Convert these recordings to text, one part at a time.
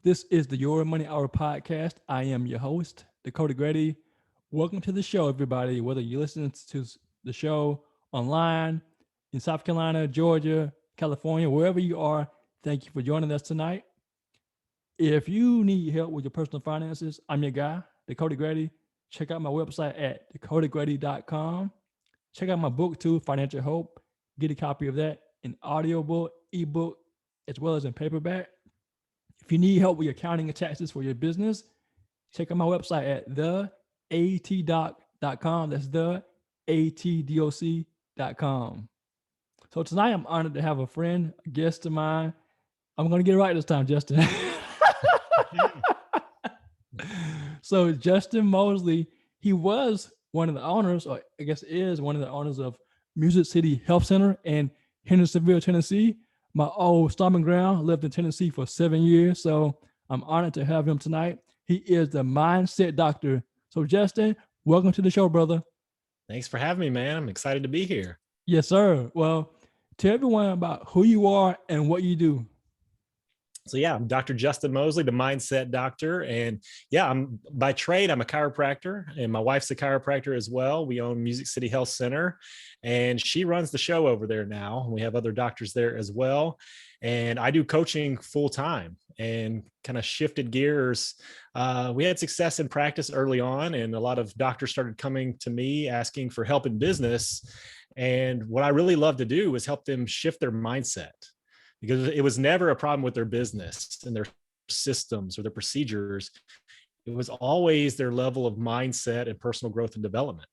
This is the Your Money Hour podcast. I am your host, Dakota Grady. Welcome to the show, everybody. Whether you listen to the show online in South Carolina, Georgia, California, wherever you are, thank you for joining us tonight. If you need help with your personal finances, I'm your guy, Dakota Grady. Check out my website at dakotagrady.com. Check out my book too, Financial Hope. Get a copy of that in audiobook, ebook, as well as in paperback. If you need help with your accounting and taxes for your business, check out my website at theatdoc.com. That's theatdoc.com. So tonight I'm honored to have a friend, a guest of mine. I'm going to get it right this time, Justin. So Justin Moseley, he was one of the owners, or I guess is one of the owners of Music City Health Center in Hendersonville, Tennessee. My old stomping ground. Lived in Tennessee for 7 years, so I'm honored to have him tonight. He is the mindset doctor. So Justin, welcome to the show, brother. Thanks for having me, man. I'm excited to be here. Yes, sir. Well, tell everyone about who you are and what you do. So yeah, I'm Dr. Justin Moseley, the mindset doctor. And yeah, I'm by trade, I'm a chiropractor, and my wife's a chiropractor as well. We own Music City Health Center, and she runs the show over there now. We have other doctors there as well. And I do coaching full time and kind of shifted gears. We had success in practice early on, and a lot of doctors started coming to me asking for help in business. And what I really love to do is help them shift their mindset, because it was never a problem with their business and their systems or their procedures. It was always their level of mindset and personal growth and development.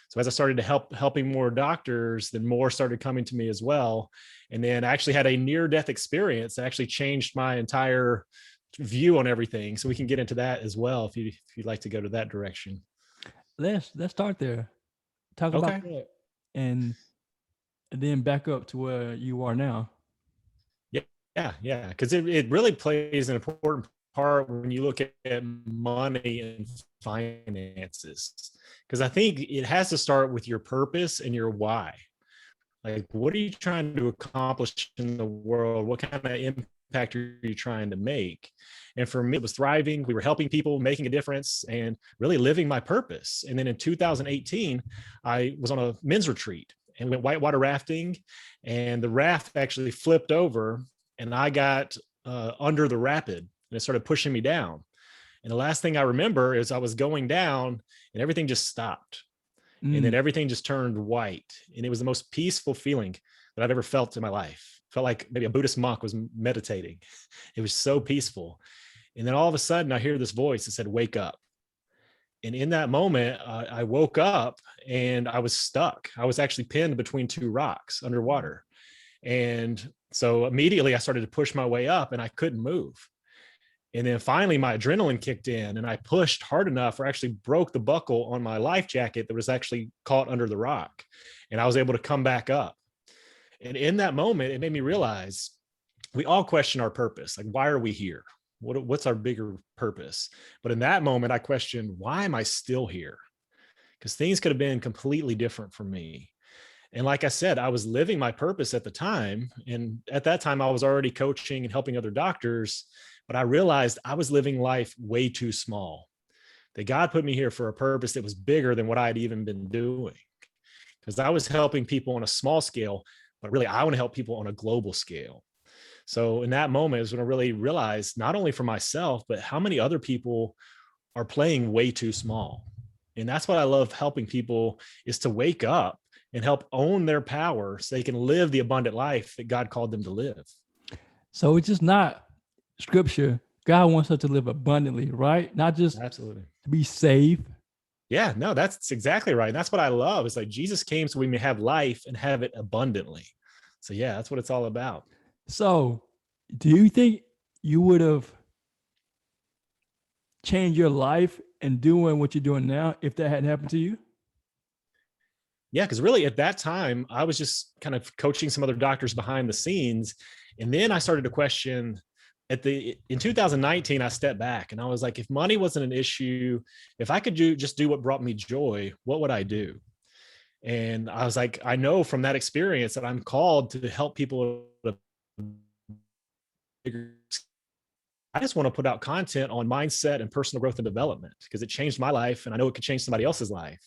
So as I started to helping more doctors, then more started coming to me as well. And then I actually had a near-death experience that actually changed my entire view on everything. So we can get into that as well if you'd like to go to that direction. Let's start there. Talk about Okay. that, and then back up to where you are now. Yeah. Because it really plays an important part when you look at money and finances. Because I think it has to start with your purpose and your why. Like, what are you trying to accomplish in the world? What kind of impact are you trying to make? And for me, it was thriving. We were helping people, making a difference, and really living my purpose. And then in 2018, I was on a men's retreat and went whitewater rafting, and the raft actually flipped over, and I got under the rapid, and it started pushing me down. And the last thing I remember is I was going down and everything just stopped. And then everything just turned white. And it was the most peaceful feeling that I've ever felt in my life. Felt like maybe a Buddhist monk was meditating. It was so peaceful. And then all of a sudden I hear this voice that said, "Wake up." And in that moment, I woke up and I was stuck. I was actually pinned between two rocks underwater. And so immediately I started to push my way up and I couldn't move. And then finally my adrenaline kicked in and I pushed hard enough, or actually broke the buckle on my life jacket that was actually caught under the rock. And I was able to come back up. And in that moment, it made me realize we all question our purpose. Like, why are we here? What's our bigger purpose? But in that moment, I questioned, why am I still here? Because things could have been completely different for me. And like I said, I was living my purpose at the time. And at that time, I was already coaching and helping other doctors. But I realized I was living life way too small, that God put me here for a purpose that was bigger than what I'd even been doing. Because I was helping people on a small scale, but really I want to help people on a global scale. So in that moment is when I really realized, not only for myself, but how many other people are playing way too small. And that's what I love helping people, is to wake up and help own their power so they can live the abundant life that God called them to live. So it's just not scripture. God wants us to live abundantly, right? Not just Absolutely. to be safe. Yeah, no, that's exactly right. And that's what I love. It's like Jesus came so we may have life and have it abundantly. So yeah, that's what it's all about. So do you think you would have changed your life and doing what you're doing now if that hadn't happened to you? Yeah, because really at that time, I was just kind of coaching some other doctors behind the scenes. And then I started to question in 2019, I stepped back and I was like, if money wasn't an issue, if I could just do what brought me joy, what would I do? And I was like, I know from that experience that I'm called to help people at a bigger I just want to put out content on mindset and personal growth and development because it changed my life and I know it could change somebody else's life.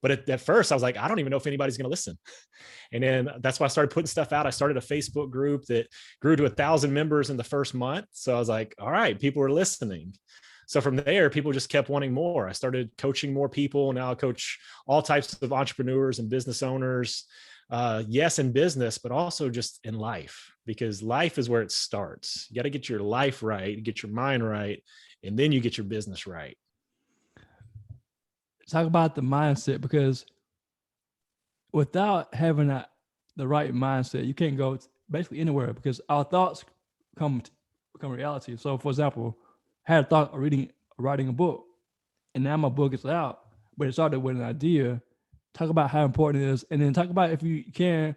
But at first I was like, I don't even know if anybody's going to listen. And then that's why I started putting stuff out. I started a Facebook group that grew to 1,000 members in the first month. So I was like, all right, people are listening. So from there, people just kept wanting more. I started coaching more people. Now I coach all types of entrepreneurs and business owners. Yes, in business, but also just in life, because life is where it starts. You got to get your life right, get your mind right, and then you get your business right. Talk about the mindset, because without having the right mindset, you can't go basically anywhere, because our thoughts become reality. So, for example, I had a thought of writing a book, and now my book is out, but it started with an idea. Talk about how important it is, and then talk about, if you can,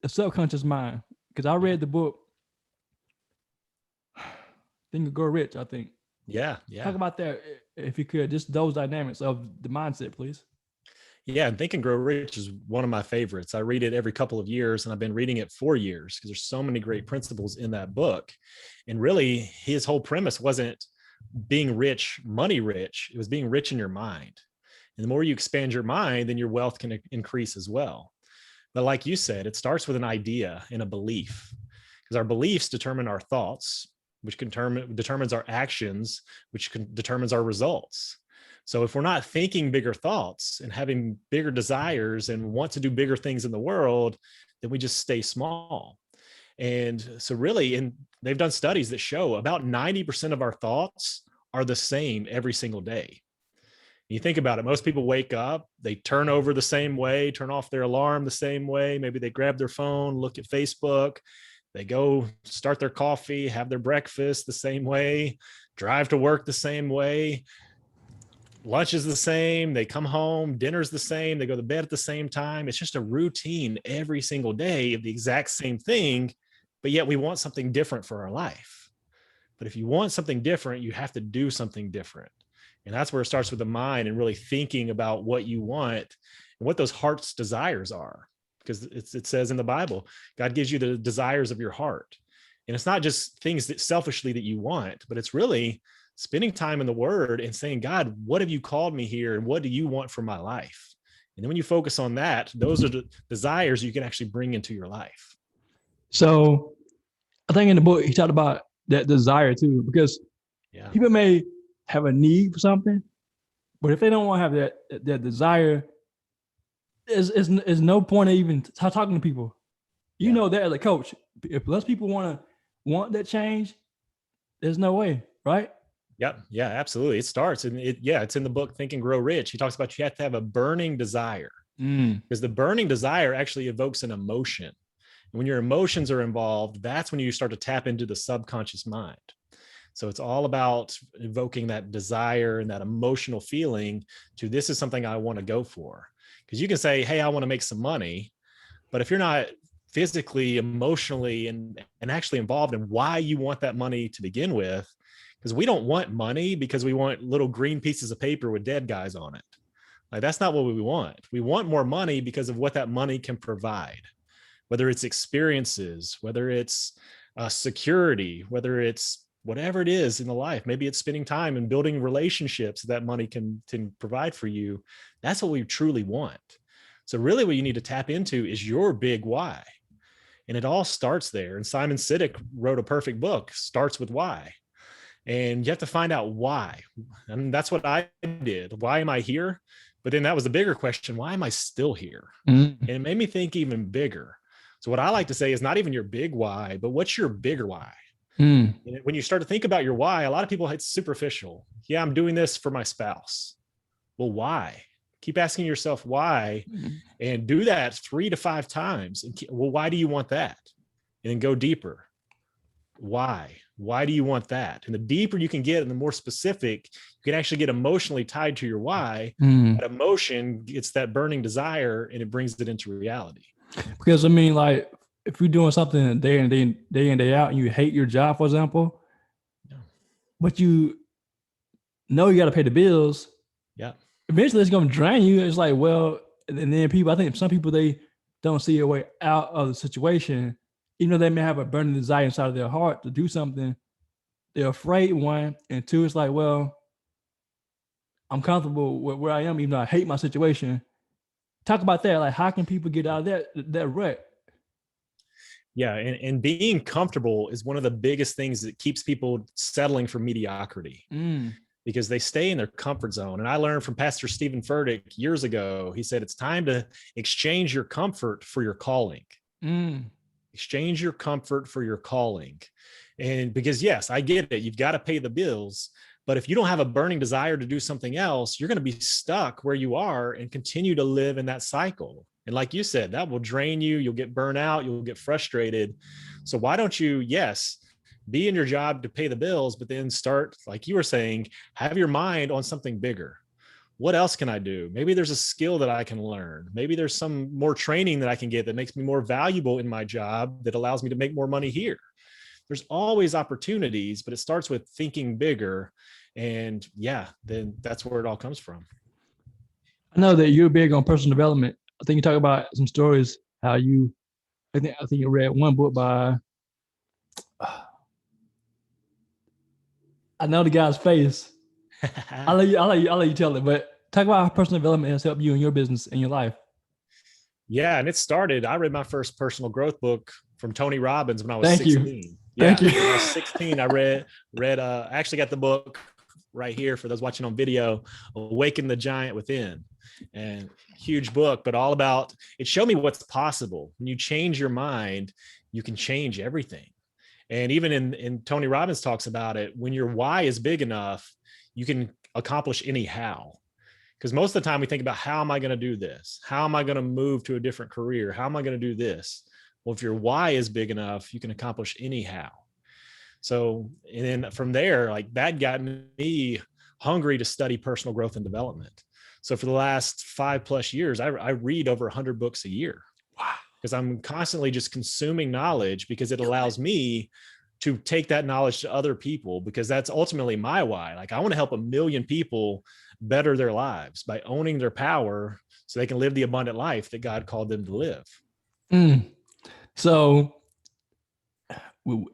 the subconscious mind. Because I read the book, Think and Grow Rich, I think. Yeah. Talk about that, if you could, just those dynamics of the mindset, please. Yeah, and Think and Grow Rich is one of my favorites. I read it every couple of years, and I've been reading it for years because there's so many great principles in that book. And really, his whole premise wasn't being rich, money rich. It was being rich in your mind. And the more you expand your mind, then your wealth can increase as well. But like you said, it starts with an idea and a belief, because our beliefs determine our thoughts, which determines our actions, which determines our results. So if we're not thinking bigger thoughts and having bigger desires and want to do bigger things in the world, then we just stay small. And so really, and they've done studies that show about 90% of our thoughts are the same every single day. You think about it, most people wake up, they turn over the same way, turn off their alarm the same way. Maybe they grab their phone, look at Facebook, they go start their coffee, have their breakfast the same way, drive to work the same way. Lunch is the same. They come home, dinner's the same. They go to bed at the same time. It's just a routine every single day of the exact same thing, but yet we want something different for our life. But if you want something different, you have to do something different. And that's where it starts with the mind and really thinking about what you want and what those heart's desires are. Because it says in the Bible, God gives you the desires of your heart. And it's not just things that selfishly that you want, but it's really spending time in the Word and saying, God, what have you called me here? And what do you want for my life? And then when you focus on that, those are the desires you can actually bring into your life. So I think in the book, he talked about that desire too, because people may have a need for something, but if they don't want to have that desire, is no point of even talking to people. You know that as a coach, if less people want that change, there's no way, right? Yep. Yeah, absolutely. It starts, and it's in the book, Think and Grow Rich. He talks about you have to have a burning desire, because the burning desire actually evokes an emotion. And when your emotions are involved, that's when you start to tap into the subconscious mind. So it's all about evoking that desire and that emotional feeling to, this is something I want to go for. Because you can say, hey, I want to make some money. But if you're not physically, emotionally, and actually involved in why you want that money to begin with, because we don't want money because we want little green pieces of paper with dead guys on it. Like, that's not what we want. We want more money because of what that money can provide, whether it's experiences, whether it's security, whether it's whatever it is in the life. Maybe it's spending time and building relationships that money can provide for you. That's what we truly want. So really what you need to tap into is your big why. And it all starts there. And Simon Sinek wrote a perfect book, Starts with Why. And you have to find out why. And that's what I did. Why am I here? But then that was the bigger question. Why am I still here? And it made me think even bigger. So what I like to say is not even your big why, but what's your bigger why? When you start to think about your why, a lot of people, it's superficial. Yeah, I'm doing this for my spouse. Well, why? Keep asking yourself why, and do that 3 to 5 times. Well, why do you want that? And then go deeper. Why? Why do you want that? And the deeper you can get and the more specific, you can actually get emotionally tied to your why. That emotion gets that burning desire and it brings it into reality. Because I mean, like, if you're doing something day in day out and you hate your job, for example, but you know you got to pay the bills, eventually it's going to drain you. It's like, well, and then I think some people, they don't see a way out of the situation, even though they may have a burning desire inside of their heart to do something. they're afraid, one, and two, it's like, well, I'm comfortable with where I am, even though I hate my situation. Talk about that. Like, how can people get out of that rut? Yeah, and being comfortable is one of the biggest things that keeps people settling for mediocrity, Mm, because they stay in their comfort zone. And I learned from Pastor Stephen Furtick years ago. He said it's time to exchange your comfort for your calling. mm, Exchange your comfort for your calling. And because, yes, I get it, you've got to pay the bills, but if you don't have a burning desire to do something else, you're going to be stuck where you are and continue to live in that cycle. And like you said, that will drain you. You'll get burnt out. You'll get frustrated. So why don't you, yes, be in your job to pay the bills, but then start, like you were saying, have your mind on something bigger. What else can I do? Maybe there's a skill that I can learn. Maybe there's some more training that I can get that makes me more valuable in my job, that allows me to make more money here. There's always opportunities, but it starts with thinking bigger. And yeah, then that's where it all comes from. I know that you're big on personal development. I think you talk about some stories how you. I think you read one book by. I know the guy's face. I'll let you tell it. But talk about how personal development has helped you in your business and your life. Yeah, and it started. I read my first personal growth book from Tony Robbins when I was Thank you. 16. Thank Yeah, you. when I was 16, I read. I actually got the book right here for those watching on video, Awaken the Giant Within. And huge book, but all about, it showed me what's possible. When you change your mind, you can change everything. And even in Tony Robbins talks about it, when your why is big enough, you can accomplish any how. Because most of the time we think about, how am I going to do this? How am I going to move to a different career? How am I going to do this? Well, if your why is big enough, you can accomplish any how. So, and then from there, like, that got me hungry to study personal growth and development. So for the last 5+ years, I read over 100 books a year. Wow. Because I'm constantly just consuming knowledge, because it allows me to take that knowledge to other people, because that's ultimately my why. Like, I want to help 1 million people better their lives by owning their power so they can live the abundant life that God called them to live. Mm. So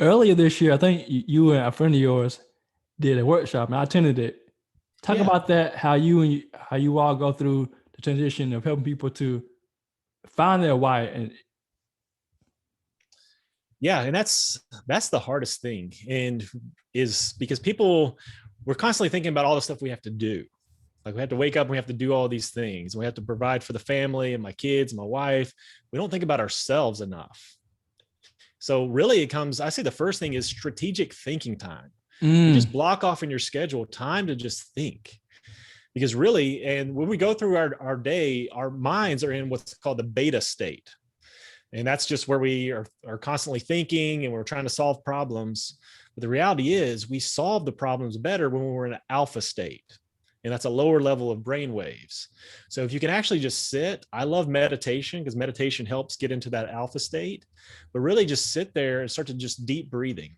earlier this year, I think you and a friend of yours did a workshop, and I attended it. Talk Yeah. about that. How you all go through the transition of helping people to find their why. And Yeah. And that's the hardest thing. And is because we're constantly thinking about all the stuff we have to do. Like, we have to wake up and we have to do all these things. We have to provide for the family and my kids and my wife. We don't think about ourselves enough. So really I say the first thing is strategic thinking time. You just block off in your schedule time to just think. Because really, and when we go through our day, our minds are in what's called the beta state. And that's just where we are constantly thinking and we're trying to solve problems. But the reality is, we solve the problems better when we're in an alpha state. And that's a lower level of brain waves. So if you can actually just sit, I love meditation, because meditation helps get into that alpha state, but really just sit there and start to just deep breathing.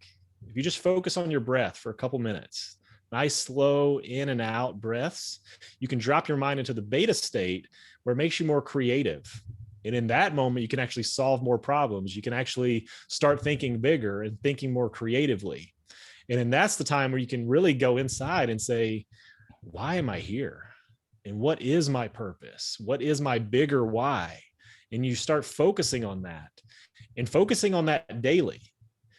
If you just focus on your breath for a couple minutes, nice, slow in and out breaths, you can drop your mind into the beta state, where it makes you more creative. And in that moment, you can actually solve more problems. You can actually start thinking bigger and thinking more creatively. And then that's the time where you can really go inside and say, why am I here? And what is my purpose? What is my bigger why? And you start focusing on that, and focusing on that daily.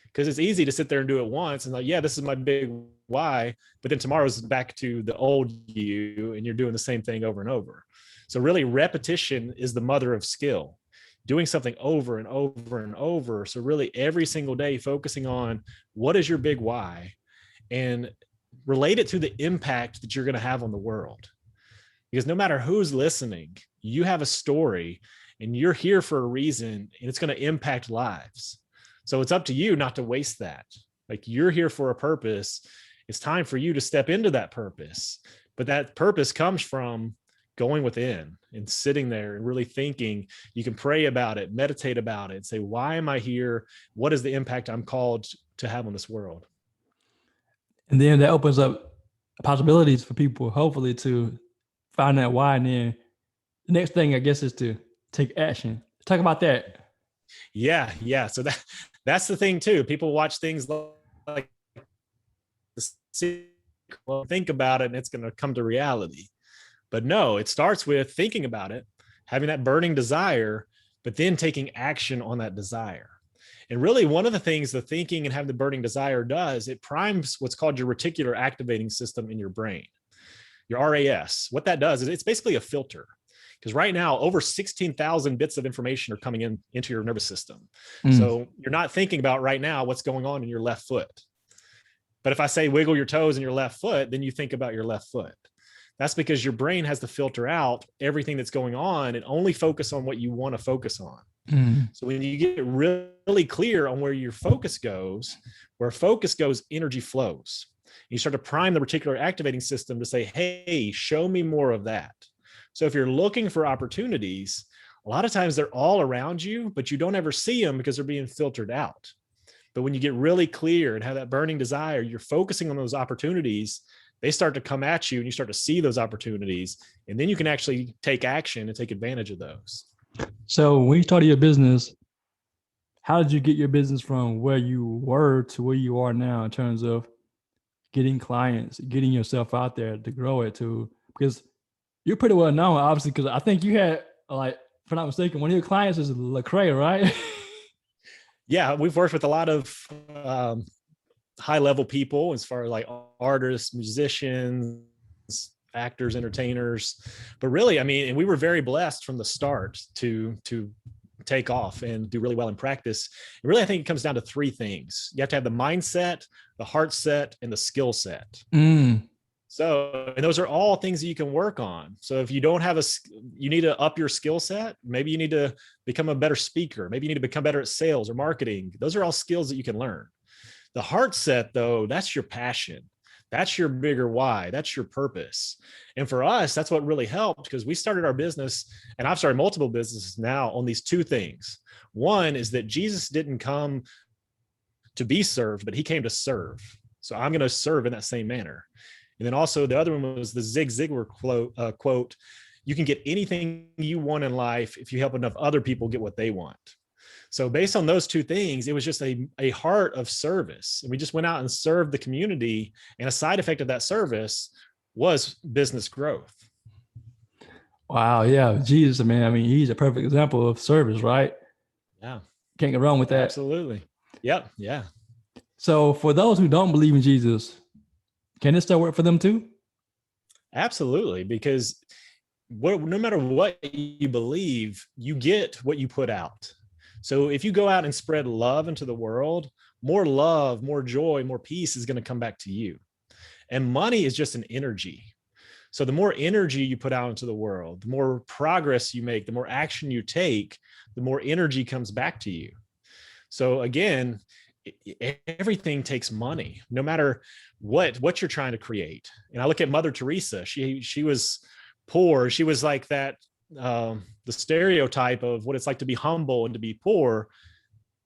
Because it's easy to sit there and do it once and like, yeah, this is my big why. But then tomorrow's back to the old you, and you're doing the same thing over and over. So really, repetition is the mother of skill. Doing something over and over and over. So really, every single day, focusing on what is your big why, and relate it to the impact that you're going to have on the world. Because no matter who's listening, you have a story and you're here for a reason, and it's going to impact lives. So it's up to you not to waste that. Like, you're here for a purpose. It's time for you to step into that purpose. But that purpose comes from going within and sitting there and really thinking. You can pray about it, meditate about it, say, why am I here? What is the impact I'm called to have on this world? then that opens up possibilities for people, hopefully, to find that why. And then the next thing, I guess, is to take action. Talk about that. Yeah. So that's the thing too. People watch things like think about it and it's going to come to reality. But no, it starts with thinking about it, having that burning desire, but then taking action on that desire. And really, one of the things the thinking and having the burning desire does, it primes what's called your reticular activating system in your brain, your RAS. What that does is it's basically a filter. Because right now, over 16,000 bits of information are coming into your nervous system. So you're not thinking about right now what's going on in your left foot. But if I say wiggle your toes in your left foot, then you think about your left foot. That's because your brain has to filter out everything that's going on and only focus on what you want to focus on. So when you get really clear on where your focus goes, where focus goes, energy flows. You start to prime the reticular activating system to say, hey, show me more of that. So if you're looking for opportunities, a lot of times they're all around you, but you don't ever see them because they're being filtered out. But when you get really clear and have that burning desire, you're focusing on those opportunities, they start to come at you and you start to see those opportunities. And then you can actually take action and take advantage of those. So when you started your business, how did you get your business from where you were to where you are now in terms of getting clients, getting yourself out there to grow it to? Because you're pretty well known, obviously, because I think you had, like, if I'm not mistaken, one of your clients is Lecrae, right? Yeah, we've worked with a lot of high level people as far as like artists, musicians, actors, entertainers. But really, I mean, and we were very blessed from the start to take off and do really well in practice. And really, I think it comes down to three things. You have to have the mindset, the heart set, and the skill set. So, and those are all things that you can work on. So if you don't have you need to up your skill set. Maybe you need to become a better speaker. Maybe you need to become better at sales or marketing. Those are all skills that you can learn. The heart set, though, that's your passion. That's your bigger why. That's your purpose. And for us, that's what really helped, because we started our business, and I've started multiple businesses now on these two things. One is that Jesus didn't come to be served, but he came to serve. So I'm going to serve in that same manner. And then also the other one was the Zig Ziglar quote, you can get anything you want in life if you help enough other people get what they want. So based on those two things, it was just a heart of service. And we just went out and served the community. And a side effect of that service was business growth. Wow. Yeah. Jesus, man. I mean, he's a perfect example of service, right? Yeah. Can't get wrong with that. Absolutely. Yep. Yeah. So for those who don't believe in Jesus, can it still work for them too? Absolutely. Because no matter what you believe, you get what you put out. So if you go out and spread love into the world, more love, more joy, more peace is going to come back to you. And money is just an energy. So the more energy you put out into the world, the more progress you make, the more action you take, the more energy comes back to you. So again, everything takes money, no matter what you're trying to create. And I look at Mother Teresa. She was poor. She was like that, the stereotype of what it's like to be humble and to be poor,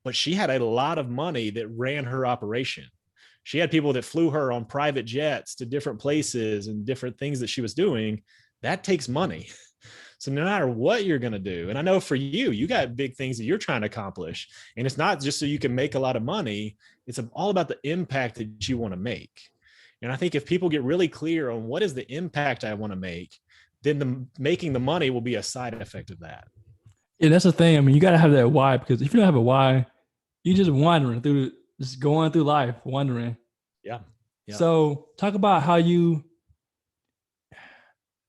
but she had a lot of money that ran her operation. She had people that flew her on private jets to different places and different things that she was doing. That takes money. So no matter what you're going to do, and I know for you got big things that you're trying to accomplish, and it's not just so you can make a lot of money. It's all about the impact that you want to make. And I think if people get really clear on what is the impact I want to make, then making the money will be a side effect of that. Yeah, that's the thing. I mean, you got to have that why, because if you don't have a why, you're just wandering through, just going through life, wondering. Yeah. So talk about how I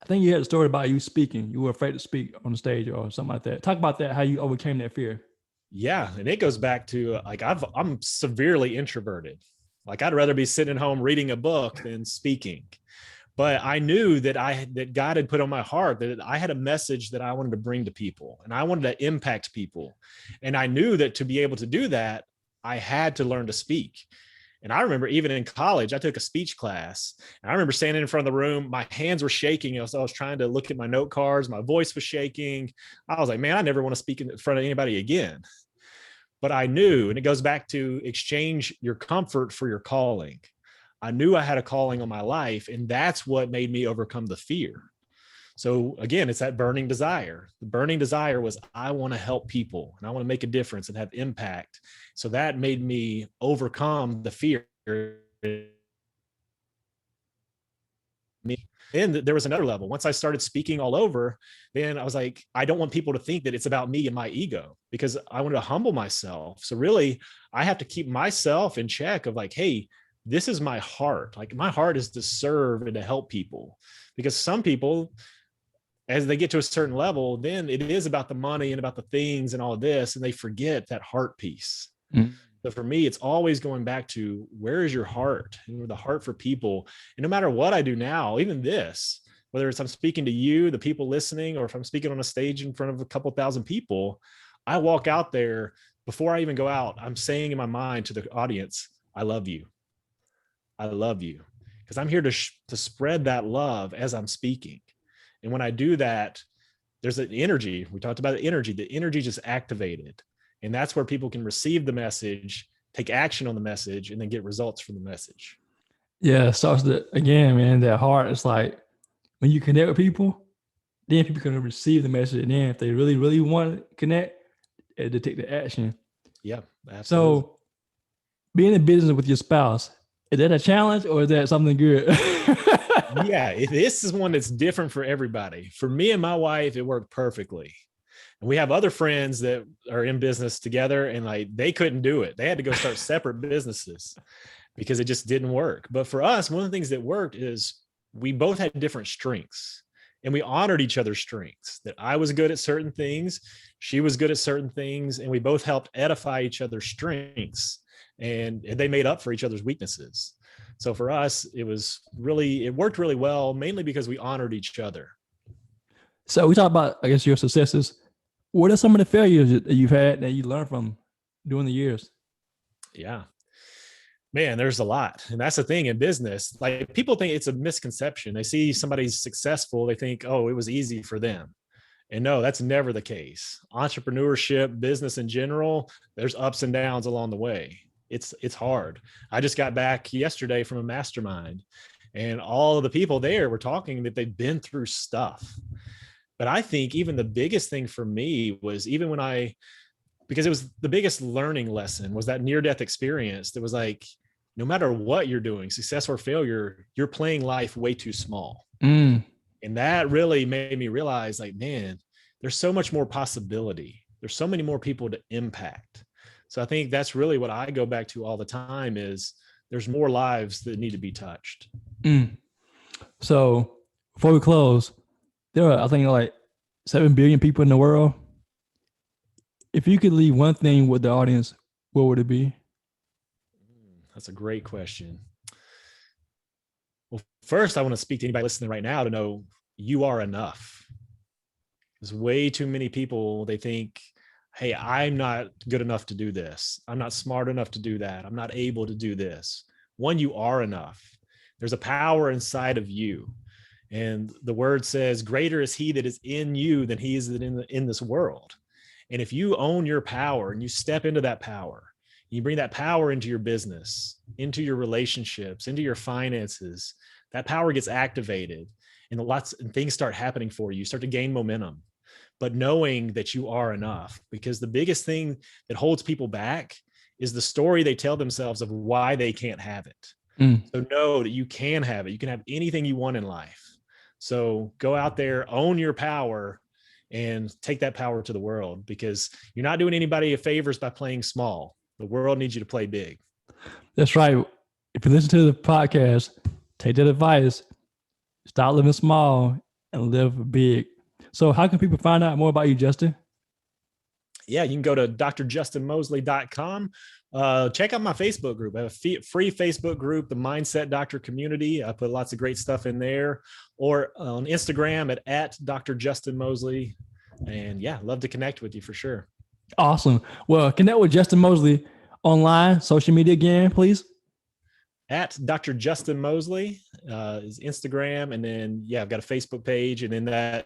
think you had a story about you speaking. You were afraid to speak on the stage or something like that. Talk about that, how you overcame that fear. Yeah. And it goes back to like, I'm severely introverted. Like I'd rather be sitting at home reading a book than speaking. But I knew that God had put on my heart that I had a message that I wanted to bring to people, and I wanted to impact people. And I knew that to be able to do that, I had to learn to speak. And I remember even in college, I took a speech class, and I remember standing in front of the room, my hands were shaking. I was trying to look at my note cards. My voice was shaking. I was like, man, I never want to speak in front of anybody again. But I knew, and it goes back to exchange your comfort for your calling. I knew I had a calling on my life, and that's what made me overcome the fear. So again, it's that burning desire. The burning desire was, I want to help people and I want to make a difference and have impact. So that made me overcome the fear. me. Then there was another level. Once I started speaking all over, then I was like, I don't want people to think that it's about me and my ego, because I wanted to humble myself. So really, I have to keep myself in check of like, hey, this is my heart. Like my heart is to serve and to help people, because some people, as they get to a certain level, then it is about the money and about the things and all of this, and they forget that heart piece. So for me, it's always going back to, where is your heart? And the heart for people. And no matter what I do now, even this, whether it's I'm speaking to you, the people listening, or if I'm speaking on a stage in front of a couple thousand people, I walk out there, before I even go out, I'm saying in my mind to the audience, I love you. I love you. Because I'm here to spread that love as I'm speaking. And when I do that, there's an energy. We talked about the energy just activated. And that's where people can receive the message, take action on the message, and then get results from the message. Yeah, so again, man, that heart is like, when you connect with people, then people can receive the message. And then if they really, really want to connect, they take the action. Yeah, absolutely. So being in business with your spouse, is that a challenge or is that something good? Yeah, this is one that's different for everybody. For me and my wife, it worked perfectly. And we have other friends that are in business together, and like they couldn't do it. They had to go start separate businesses because it just didn't work. But for us, one of the things that worked is we both had different strengths, and we honored each other's strengths. That I was good at certain things, she was good at certain things, and we both helped edify each other's strengths, and they made up for each other's weaknesses. So for us, it worked really well, mainly because we honored each other. So we talk about, I guess, your successes. What are some of the failures that you've had that you learned from during the years? Yeah, man, there's a lot. And that's the thing in business. Like people think it's a misconception. They see somebody's successful, they think, oh, it was easy for them. And no, that's never the case. Entrepreneurship, business in general, there's ups and downs along the way. It's hard. I just got back yesterday from a mastermind, and all of the people there were talking that they've been through stuff. But I think even the biggest thing for me was, even when because it was the biggest learning lesson, was that near-death experience that was like, no matter what you're doing, success or failure, you're playing life way too small. And that really made me realize, like, man, there's so much more possibility. There's so many more people to impact. So I think that's really what I go back to all the time, is there's more lives that need to be touched. So before we close, there are, I think, like 7 billion people in the world. If you could leave one thing with the audience, what would it be? That's a great question. Well, first, I want to speak to anybody listening right now to know you are enough. There's way too many people, they think, hey, I'm not good enough to do this. I'm not smart enough to do that. I'm not able to do this. One, you are enough. There's a power inside of you. And the word says, greater is he that is in you than he is in this world. And if you own your power and you step into that power, you bring that power into your business, into your relationships, into your finances, that power gets activated, and things start happening for you. You start to gain momentum. But knowing that you are enough, because the biggest thing that holds people back is the story they tell themselves of why they can't have it. So know that you can have it. You can have anything you want in life. So go out there, own your power, and take that power to the world, because you're not doing anybody a favors by playing small. The world needs you to play big. That's right. If you listen to the podcast, take that advice, stop living small and live big. So how can people find out more about you, Justin? Yeah, you can go to drjustinmoseley.com. Check out my Facebook group. I have a free Facebook group, the Mindset Doctor Community. I put lots of great stuff in there. Or on Instagram at Dr. Justin Moseley. And yeah, love to connect with you for sure. Awesome. Well, connect with Justin Moseley online, social media again, please. At Dr. Justin Moseley is Instagram. And then, yeah, I've got a Facebook page. And then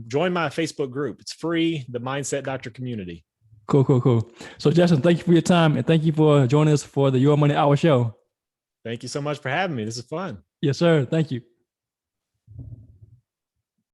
join my Facebook group. It's free, the Mindset Doctor Community. Cool. So Justin, thank you for your time, and thank you for joining us for the Your Money Hour show. Thank you so much for having me. This is fun. Yes, sir. Thank you.